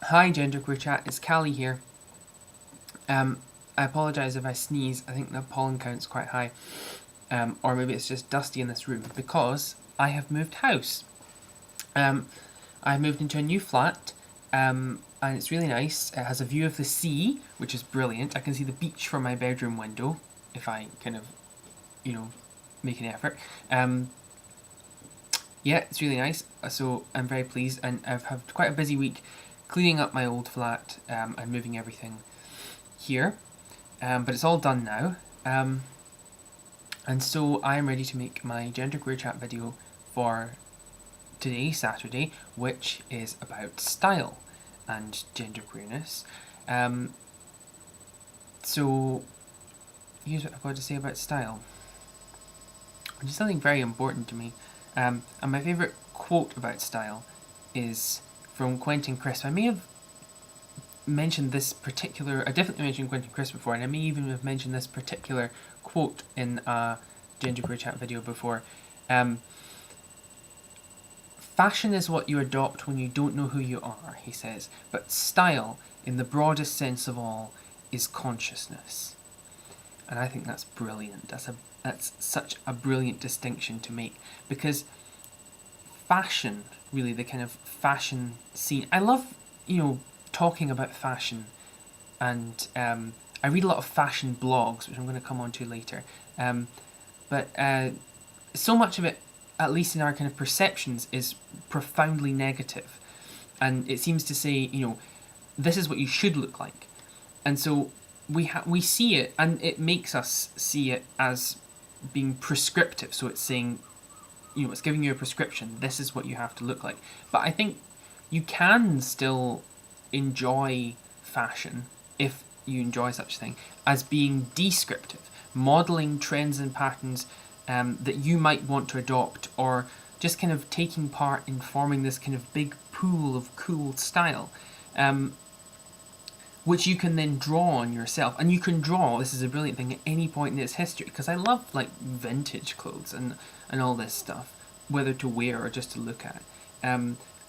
Hi GenderqueerChat, it's Callie here. I apologise if I sneeze. I think the pollen count's quite high. Or maybe it's just dusty in this room because I have moved house. I've moved into a new flat and it's really nice. It has a view of the sea, which is brilliant. I can see the beach from my bedroom window if I kind of, make an effort. Yeah, it's really nice. So I'm very pleased, and I've had quite a busy week cleaning up my old flat and moving everything here. But it's all done now. And so I'm ready to make my GenderqueerChat video for today, Saturday, which is about style and genderqueerness. So here's what I've got to say about style, which is something very important to me. And my favourite quote about style is from Quentin Crisp. I may have mentioned this particular... I definitely mentioned Quentin Crisp before, and I may even have mentioned this particular quote in a GenderqueerChat video before. Fashion is what you adopt when you don't know who you are, he says, but style, in the broadest sense of all, is consciousness. And I think that's brilliant. That's such a brilliant distinction to make, because fashion, really, the kind of fashion scene... I love, talking about fashion, and I read a lot of fashion blogs, which I'm going to come on to later. But so much of it, at least in our kind of perceptions, is profoundly negative. And it seems to say, this is what you should look like. And so we see it, and it makes us see it as being prescriptive. So it's saying, it's giving you a prescription. This is what you have to look like. But I think you can still enjoy fashion, if you enjoy such a thing, as being descriptive, modelling trends and patterns that you might want to adopt, or just kind of taking part in forming this kind of big pool of cool style, which you can then draw on yourself. And you can draw, this is a brilliant thing, at any point in its history, because I love like vintage clothes and all this stuff, whether to wear or just to look at.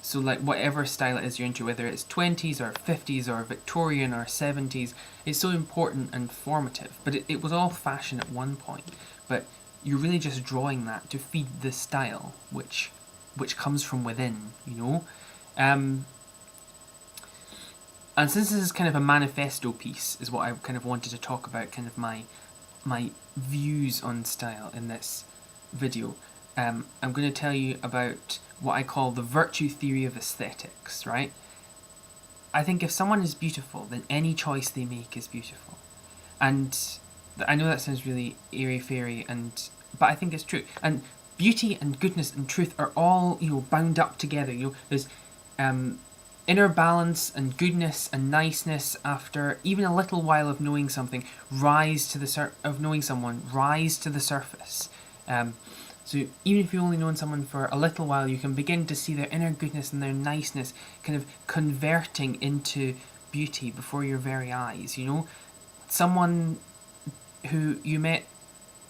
So like whatever style it is you're into, whether it's 20s or 50s or Victorian or 70s, it's so important and formative. But it was all fashion at one point. But you're really just drawing that to feed the style, which comes from within, And since this is kind of a manifesto piece, is what I kind of wanted to talk about, kind of my views on style in this video. I'm going to tell you about what I call the virtue theory of aesthetics, right? I think if someone is beautiful, then any choice they make is beautiful. And I know that sounds really airy-fairy, but I think it's true. And beauty and goodness and truth are all, bound up together. There's inner balance and goodness and niceness after even a little while of knowing something rise to the surface. So even if you've only known someone for a little while, you can begin to see their inner goodness and their niceness kind of converting into beauty before your very eyes, Someone who you met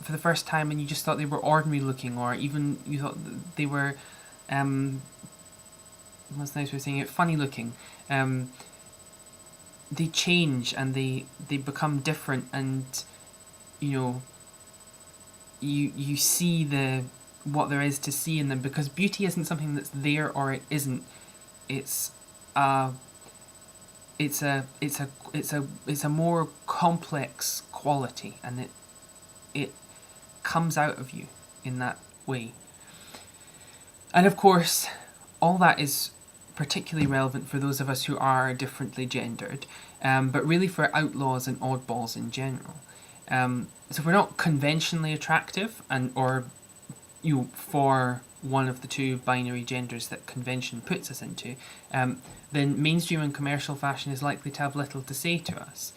for the first time and you just thought they were ordinary looking, or even you thought they were, what's the nice way of saying it, funny looking. They change and they become different, and, you see what there is to see in them, because beauty isn't something that's there or it isn't. It's a more complex quality, and it comes out of you in that way. And of course, all that is particularly relevant for those of us who are differently gendered, but really for outlaws and oddballs in general. So if we're not conventionally attractive, or for one of the two binary genders that convention puts us into, then mainstream and commercial fashion is likely to have little to say to us.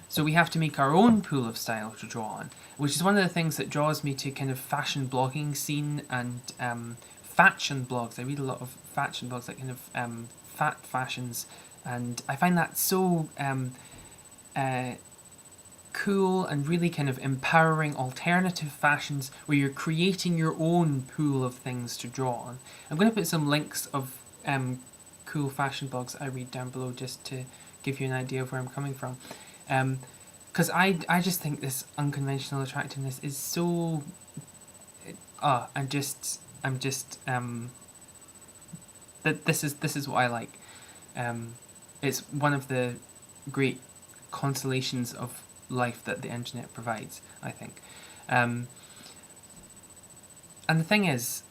So we have to make our own pool of style to draw on, which is one of the things that draws me to kind of fashion blogging scene and fashion blogs. I read a lot of fashion blogs, like kind of fat fashions, and I find that so cool and really kind of empowering alternative fashions where you're creating your own pool of things to draw on. I'm going to put some links of cool fashion blogs I read down below, just to give you an idea of where I'm coming from. Because I just think this unconventional attractiveness is so... This is what I like. It's one of the great consolations of life that the internet provides, I think. And the thing is,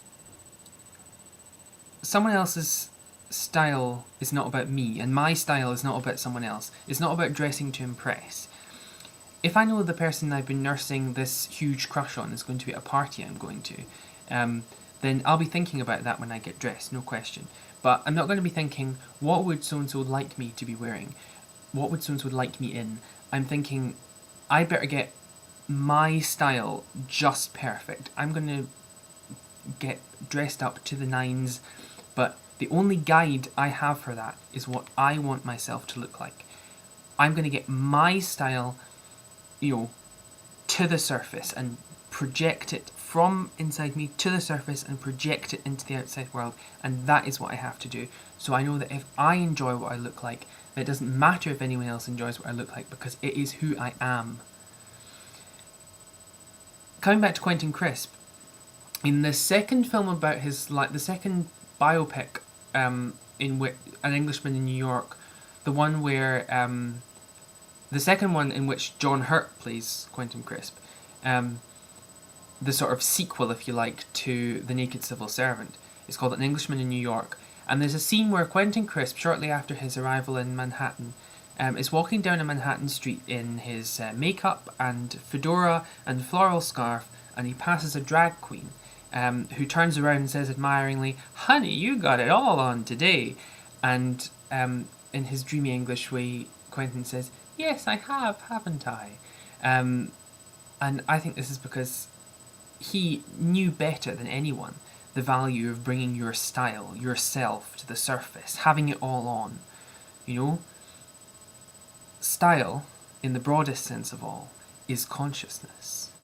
someone else's style is not about me, and my style is not about someone else. It's not about dressing to impress. If I know the person I've been nursing this huge crush on is going to be at a party I'm going to, then I'll be thinking about that when I get dressed, no question. But I'm not going to be thinking, what would so-and-so like me to be wearing? What would so-and-so like me in? I'm thinking, I better get my style just perfect. I'm going to get dressed up to the nines, but the only guide I have for that is what I want myself to look like. I'm going to get my style, to the surface and project it from inside me to the surface and project it into the outside world, and that is what I have to do. So I know that if I enjoy what I look like, then it doesn't matter if anyone else enjoys what I look like, because it is who I am. Coming back to Quentin Crisp, in the second film about his life, the second biopic, in which An Englishman in New York, the one where the second one in which John Hurt plays Quentin Crisp, the sort of sequel, if you like, to The Naked Civil Servant. It's called An Englishman in New York, and there's a scene where Quentin Crisp, shortly after his arrival in Manhattan, is walking down a Manhattan street in his makeup and fedora and floral scarf, and he passes a drag queen who turns around and says admiringly, "Honey, you got it all on today." And in his dreamy English way, Quentin says, "Yes, I have, haven't I?" And I think this is because he knew better than anyone the value of bringing your style, yourself, to the surface, having it all on. Style, in the broadest sense of all, is consciousness.